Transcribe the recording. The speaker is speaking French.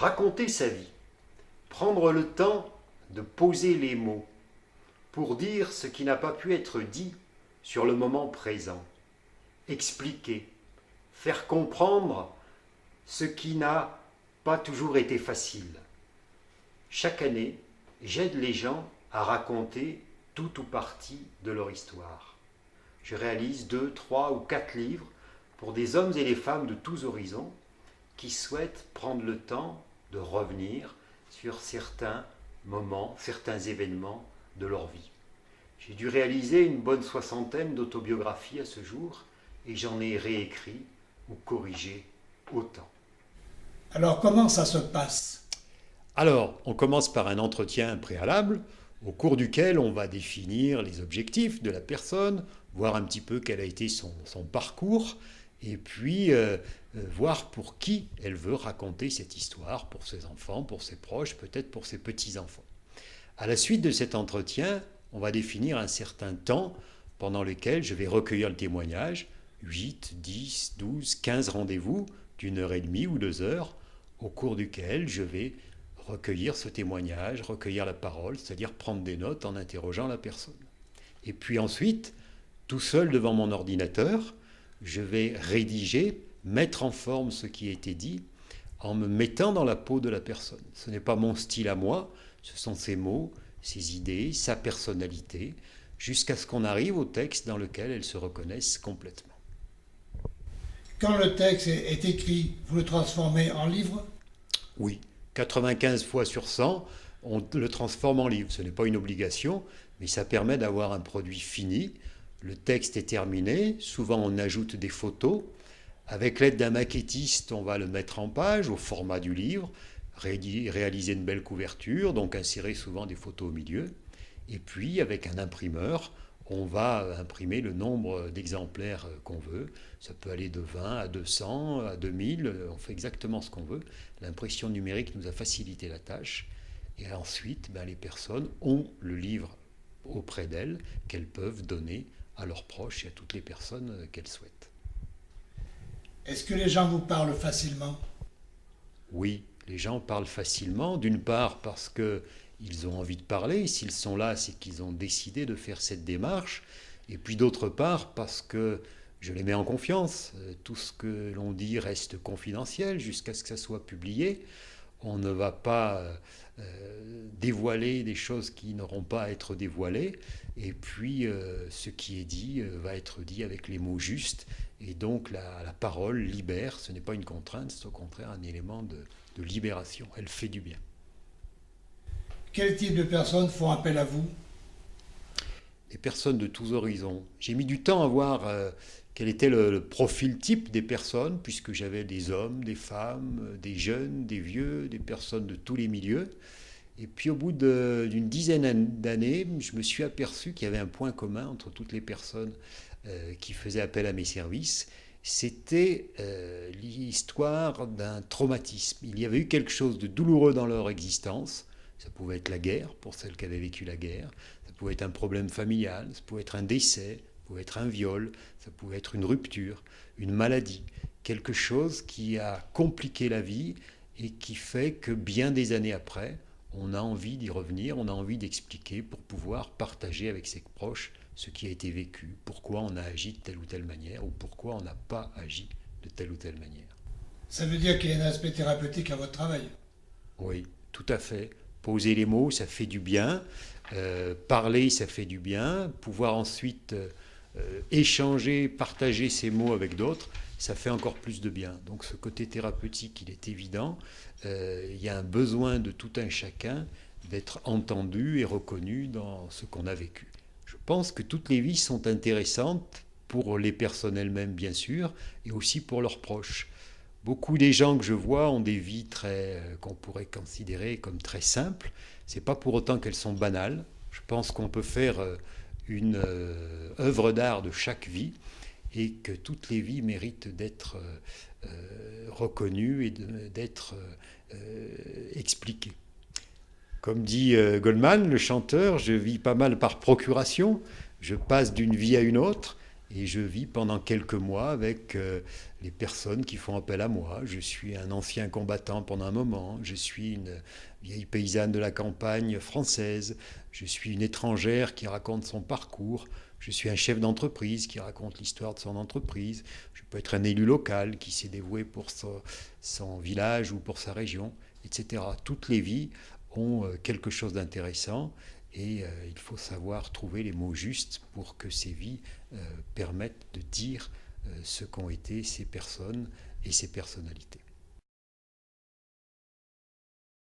Raconter sa vie, prendre le temps de poser les mots pour dire ce qui n'a pas pu être dit sur le moment présent, expliquer, faire comprendre ce qui n'a pas toujours été facile. Chaque année, j'aide les gens à raconter tout ou partie de leur histoire. Je réalise 2, 3 ou 4 livres pour des hommes et des femmes de tous horizons qui souhaitent prendre le temps de revenir sur certains moments, certains événements de leur vie. J'ai dû réaliser une bonne 60aine d'autobiographies à ce jour et j'en ai réécrit ou corrigé autant. Alors comment ça se passe? Alors, on commence par un entretien préalable au cours duquel on va définir les objectifs de la personne, voir un petit peu quel a été son parcours, et puis voir pour qui elle veut raconter cette histoire, pour ses enfants, pour ses proches, peut-être pour ses petits-enfants. À la suite de cet entretien, on va définir un certain temps pendant lequel je vais recueillir le témoignage, 8, 10, 12, 15 rendez-vous d'1 h 30 ou 2 heures, au cours duquel je vais recueillir ce témoignage, recueillir la parole, c'est-à-dire prendre des notes en interrogeant la personne. Et puis ensuite, tout seul devant mon ordinateur, je vais rédiger, mettre en forme ce qui a été dit, en me mettant dans la peau de la personne. Ce n'est pas mon style à moi, ce sont ses mots, ses idées, sa personnalité, jusqu'à ce qu'on arrive au texte dans lequel elle se reconnaisse complètement. Quand le texte est écrit, vous le transformez en livre? Oui, 95 fois sur 100, on le transforme en livre. Ce n'est pas une obligation, mais ça permet d'avoir un produit fini. Le texte est terminé, souvent on ajoute des photos. Avec l'aide d'un maquettiste, on va le mettre en page au format du livre, réaliser une belle couverture, donc insérer souvent des photos au milieu. Et puis avec un imprimeur, on va imprimer le nombre d'exemplaires qu'on veut. Ça peut aller de 20 à 200, à 2000, on fait exactement ce qu'on veut. L'impression numérique nous a facilité la tâche. Et ensuite, les personnes ont le livre auprès d'elles qu'elles peuvent donner à leurs proches et à toutes les personnes qu'elles souhaitent. Est-ce que les gens vous parlent facilement? Oui, les gens parlent facilement, d'une part parce qu'ils ont envie de parler, s'ils sont là, c'est qu'ils ont décidé de faire cette démarche, et puis d'autre part parce que je les mets en confiance. Tout ce que l'on dit reste confidentiel jusqu'à ce que ça soit publié. On ne va pas dévoiler des choses qui n'auront pas à être dévoilées, et puis ce qui est dit va être dit avec les mots justes, et donc la parole libère, ce n'est pas une contrainte, c'est au contraire un élément de libération, elle fait du bien. Quel type de personnes font appel à vous? Des personnes de tous horizons. J'ai mis du temps à voir quel était le profil type des personnes, puisque j'avais des hommes, des femmes, des jeunes, des vieux, des personnes de tous les milieux. Et puis au bout d'une dizaine d'années, je me suis aperçu qu'il y avait un point commun entre toutes les personnes qui faisaient appel à mes services. C'était l'histoire d'un traumatisme. Il y avait eu quelque chose de douloureux dans leur existence. Ça pouvait être la guerre, pour celles qui avaient vécu la guerre. Ça pouvait être un problème familial, ça pouvait être un décès, ça pouvait être un viol, ça pouvait être une rupture, une maladie. Quelque chose qui a compliqué la vie et qui fait que bien des années après, on a envie d'y revenir, on a envie d'expliquer pour pouvoir partager avec ses proches ce qui a été vécu, pourquoi on a agi de telle ou telle manière ou pourquoi on n'a pas agi de telle ou telle manière. Ça veut dire qu'il y a un aspect thérapeutique à votre travail? Oui, tout à fait. Poser les mots, ça fait du bien. Parler, ça fait du bien. Pouvoir ensuite échanger, partager ces mots avec d'autres, ça fait encore plus de bien. Donc ce côté thérapeutique, il est évident. Il y a un besoin de tout un chacun d'être entendu et reconnu dans ce qu'on a vécu. Je pense que toutes les vies sont intéressantes pour les personnes elles-mêmes, bien sûr, et aussi pour leurs proches. Beaucoup des gens que je vois ont des vies qu'on pourrait considérer comme très simples. Ce n'est pas pour autant qu'elles sont banales. Je pense qu'on peut faire une œuvre d'art de chaque vie et que toutes les vies méritent d'être reconnues et d'être expliquées. Comme dit Goldman, le chanteur, je vis pas mal par procuration. Je passe d'une vie à une autre et je vis pendant quelques mois avec les personnes qui font appel à moi. Je suis un ancien combattant pendant un moment, je suis une vieille paysanne de la campagne française, je suis une étrangère qui raconte son parcours, je suis un chef d'entreprise qui raconte l'histoire de son entreprise, je peux être un élu local qui s'est dévoué pour son village ou pour sa région, etc. Toutes les vies ont quelque chose d'intéressant et il faut savoir trouver les mots justes pour que ces vies permettent de dire ce qu'ont été ces personnes et ces personnalités.